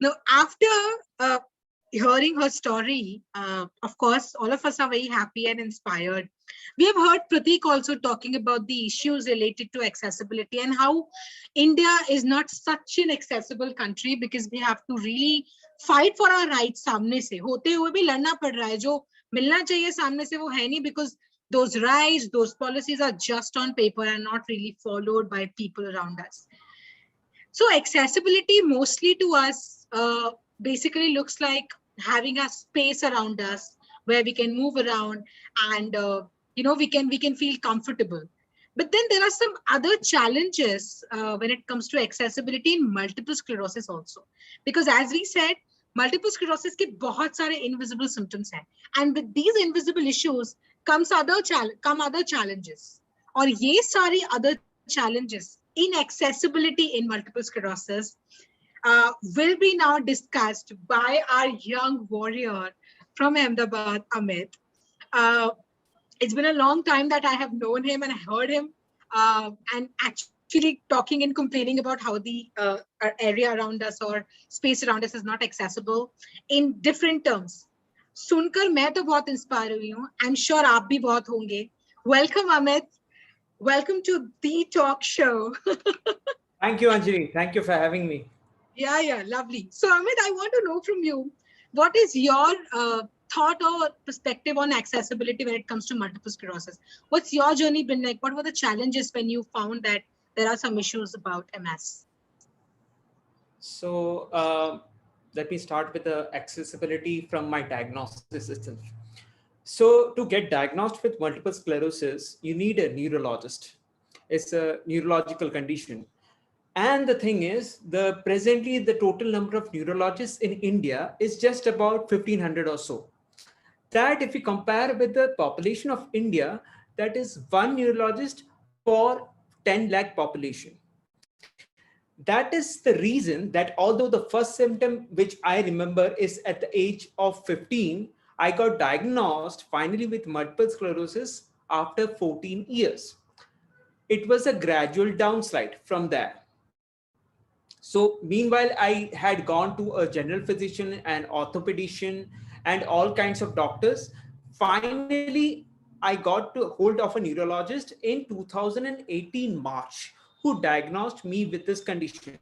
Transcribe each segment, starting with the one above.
Now, after uh, hearing her story, of course, all of us are very happy and inspired. We have heard Pratik also talking about the issues related to accessibility and how India is not such an accessible country because we have to really fight for our rights सामने से होते हुए भी लड़ना पड़ रहा है जो मिलना चाहिए सामने से वो है नहीं because those rights, those policies are just on paper and not really followed by people around us. So accessibility mostly to us basically looks like having a space around us where we can move around and we can feel comfortable. But then there are some other challenges when it comes to accessibility in multiple sclerosis also, because as we said, multiple sclerosis के बहुत सारे invisible symptoms हैं, and with these invisible issues come other challenges, और ये सारी other challenges inaccessibility in multiple sclerosis will be now discussed by our young warrior from Ahmedabad, Amit. Uh, it's been a long time that I have known him and heard him and actually talking and complaining about how the area around us or space around us is not accessible in different terms. सुनकर मैं तो बहुत inspire हुई हूँ. I'm sure आप भी बहुत होंगे. Welcome, Amit. Welcome to the talk show. Thank you, Anjali. Thank you for having me. Yeah, lovely. So, Amit, I want to know from you, what is your thought or perspective on accessibility when it comes to multiple sclerosis? What's your journey been like? What were the challenges when you found that there are some issues about MS? So let me start with the accessibility from my diagnosis itself. So to get diagnosed with multiple sclerosis, you need a neurologist. It's a neurological condition. And the thing is, presently the total number of neurologists in India is just about 1,500 or so. That if you compare with the population of India, that is one neurologist for 10 lakh population. That is the reason that although the first symptom which I remember is at the age of 15, I got diagnosed finally with multiple sclerosis after 14 years. It was a gradual downslide from there. So meanwhile, I had gone to a general physician, an orthopedician, and all kinds of doctors. Finally, I got to hold of a neurologist in 2018 March, who diagnosed me with this condition.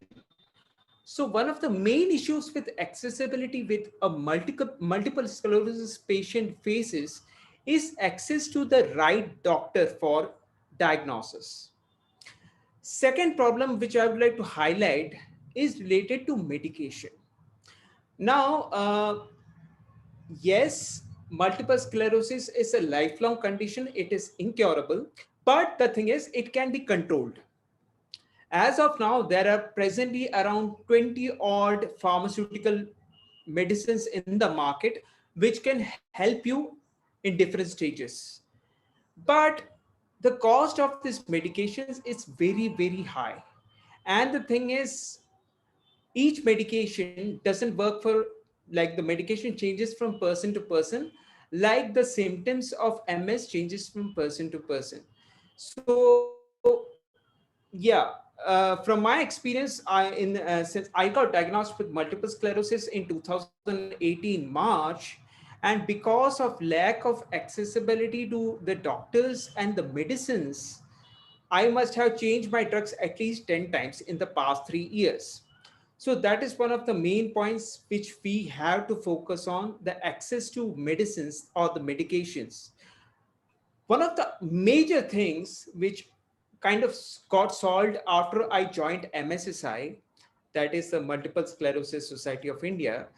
So one of the main issues with accessibility with a multiple sclerosis patient faces is access to the right doctor for diagnosis. Second problem which I would like to highlight is related to medication. Now, yes, multiple sclerosis is a lifelong condition. It is incurable, but the thing is, it can be controlled. As of now, there are presently around 20 odd pharmaceutical medicines in the market which can help you in different stages. But the cost of these medications is very, very high. And the thing is, each medication doesn't work for, like, the medication changes from person to person, like the symptoms of MS changes from person to person. So yeah, from my experience, since I got diagnosed with multiple sclerosis in 2018 March, and because of lack of accessibility to the doctors and the medicines, I must have changed my drugs at least 10 times in the past 3 years. So that is one of the main points which we have to focus on, the access to medicines or the medications. One of the major things which kind of got solved after I joined MSSI, that is the Multiple Sclerosis Society of India.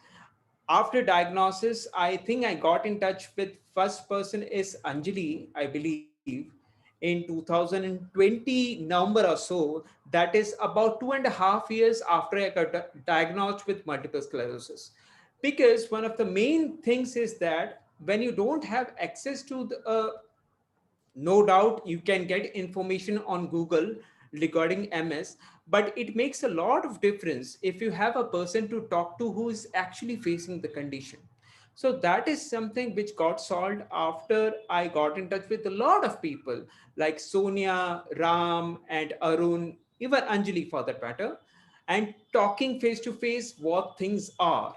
After diagnosis, I think I got in touch with first person is Anjali, I believe, in 2020 November or so. That is about 2.5 years after I got diagnosed with multiple sclerosis. Because one of the main things is that when you don't have access to the no doubt you can get information on Google regarding MS, but it makes a lot of difference if you have a person to talk to who is actually facing the condition. So that is something which got solved after I got in touch with a lot of people like Sonia, Ram, and Arun, even Anjali for that matter. and talking face to face what things are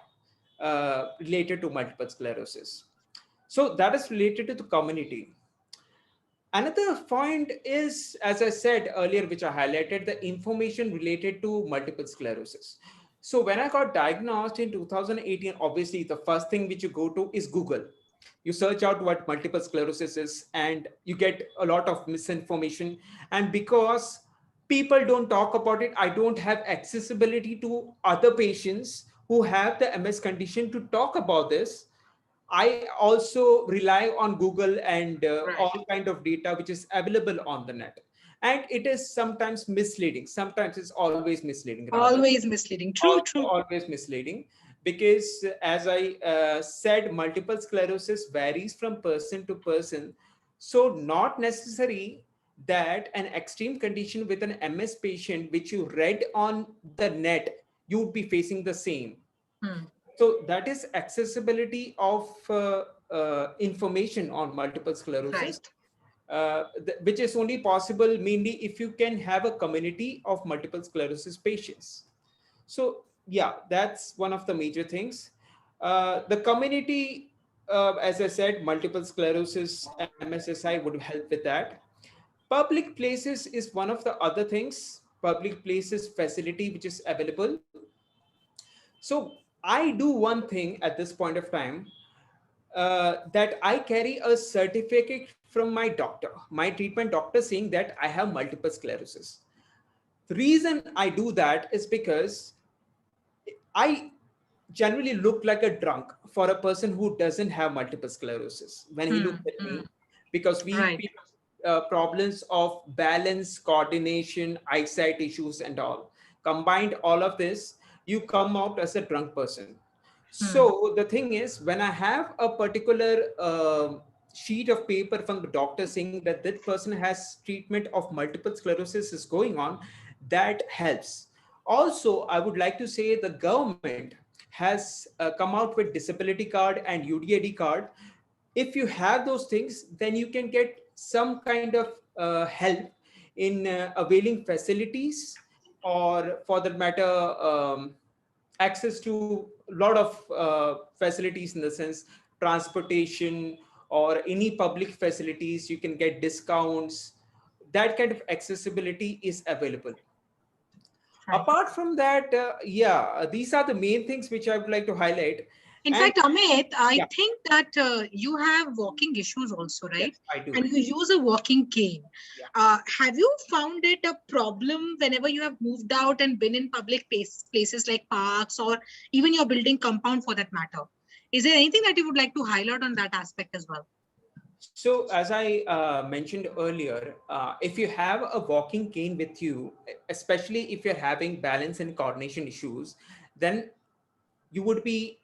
related to multiple sclerosis. So that is related to the community. Another point is, as I said earlier, which I highlighted, the information related to multiple sclerosis. So when I got diagnosed in 2018, obviously the first thing which you go to is Google. You search out what multiple sclerosis is, and you get a lot of misinformation. And because people don't talk about it, I don't have accessibility to other patients who have the MS condition to talk about this. I also rely on Google and Right. all kind of data which is available on the net. And it is sometimes misleading. Sometimes it's always misleading, rather. Always misleading. True, Also true. always misleading, because as I said, multiple sclerosis varies from person to person. So not necessary that an extreme condition with an MS patient which you read on the net, you would be facing the same. Hmm. So that is accessibility of information on multiple sclerosis, Right. which is only possible mainly if you can have a community of multiple sclerosis patients. So yeah, that's one of the major things. The community, as I said, multiple sclerosis, MSSI would help with that. Public places is one of the other things. Public places facility which is available. So I do one thing at this point of time, that I carry a certificate from my doctor, my treatment doctor, saying that I have multiple sclerosis. The reason I do that is because I generally look like a drunk for a person who doesn't have multiple sclerosis when he looks Hmm. at Hmm. me, because we Right. people problems of balance, coordination, eyesight issues, and all. Combined all of this, you come out as a drunk person. Hmm. So the thing is, when I have a particular sheet of paper from the doctor saying that that person has treatment of multiple sclerosis is going on, that helps. Also, I would like to say the government has come out with disability card and UDID card. If you have those things, then you can get some kind of help in availing facilities, or for that matter, access to a lot of facilities, in the sense transportation or any public facilities. You can get discounts. That kind of accessibility is available. Right. Apart from that, yeah, these are the main things which I would like to highlight. In And fact, Amit, I yeah, think that you have walking issues also, yes, right? I do. And you use a walking cane. Yeah. Have you found it a problem whenever you have moved out and been in public places like parks or even your building compound for that matter? Is there anything that you would like to highlight on that aspect as well? So, as I mentioned earlier, if you have a walking cane with you, especially if you're having balance and coordination issues, then you would be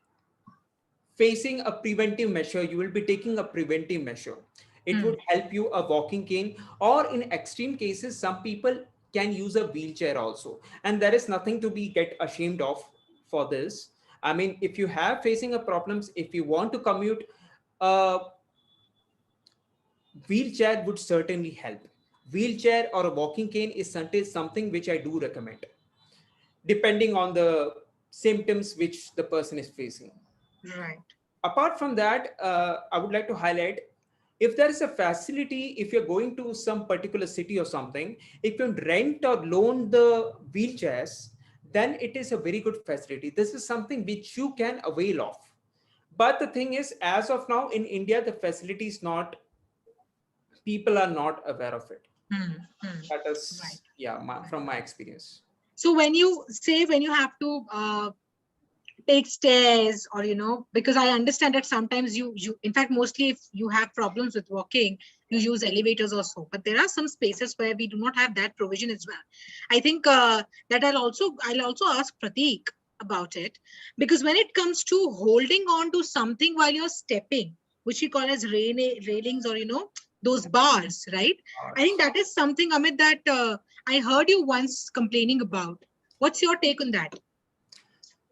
facing a preventive measure. You will be taking a preventive measure. It Hmm. would help you a walking cane, or in extreme cases, some people can use a wheelchair also. And there is nothing to be get ashamed of for this. I mean, if you have facing a problems, if you want to commute, uh, wheelchair would certainly help. Wheelchair or a walking cane is something which I do recommend, depending on the symptoms which the person is facing. Right. Apart from that, I would like to highlight, if there is a facility, if you're going to some particular city or something, if you rent or loan the wheelchairs, then it is a very good facility. This is something which you can avail of. But the thing is, as of now in India, the facility is not, people are not aware of it. Hmm. Hmm. That Right. is, yeah, Right. from my experience. So when you say when you have to take stairs or because I understand that sometimes you in fact mostly if you have problems with walking you use elevators also, but there are some spaces where we do not have that provision as well. I think that I'll also ask Prateek about it, because when it comes to holding on to something while you're stepping, which we call as railings or those bars, right? I think that is something, Amit, that I heard you once complaining about. What's your take on that?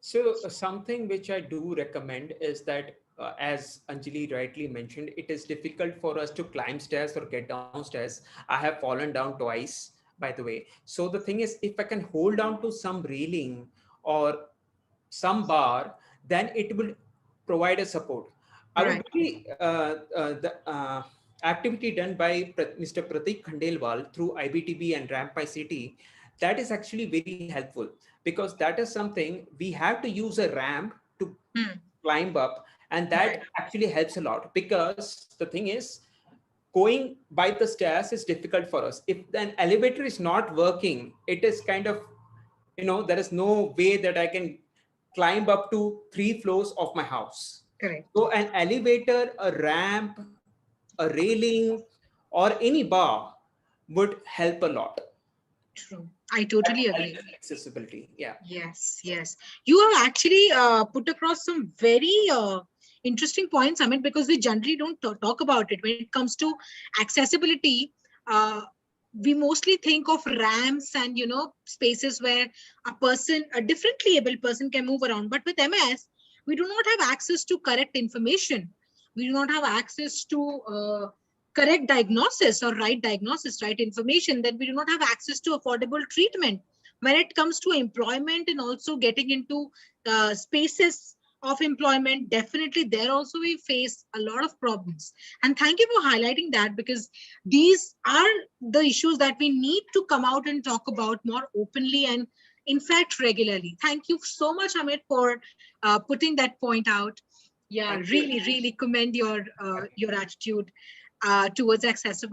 So, something which I do recommend is that, as Anjali rightly mentioned, it is difficult for us to climb stairs or get downstairs. I have fallen down twice, by the way. So the thing is, if I can hold on to some railing or some bar, then it will provide a support. I would Right. really the activity done by Mr. Pratik Khandelwal through IBTB and Ramp My City, that is actually very helpful, because that is something we have to use a ramp to Hmm. climb up, and that Right. actually helps a lot, because the thing is, going by the stairs is difficult for us. If an elevator is not working, it is kind of, there is no way that I can climb up to 3 floors of my house. Correct. So an elevator, a ramp, a railing, or any bar would help a lot. True. I That totally agree. helps accessibility. Yeah. Yes, yes. You have actually put across some very interesting points, Amit, because we generally don't talk about it. When it comes to accessibility, uh, we mostly think of ramps and, spaces where a differently able person can move around. But with MS, we do not have access to correct information. We do not have access to correct diagnosis or right diagnosis, right information. Then we do not have access to affordable treatment when it comes to employment and also getting into spaces of employment. Definitely there also we face a lot of problems, and thank you for highlighting that, because these are the issues that we need to come out and talk about more openly and in fact regularly. Thank you so much, Amit, for putting that point out. Yeah, Thank you. really commend your attitude towards accessibility.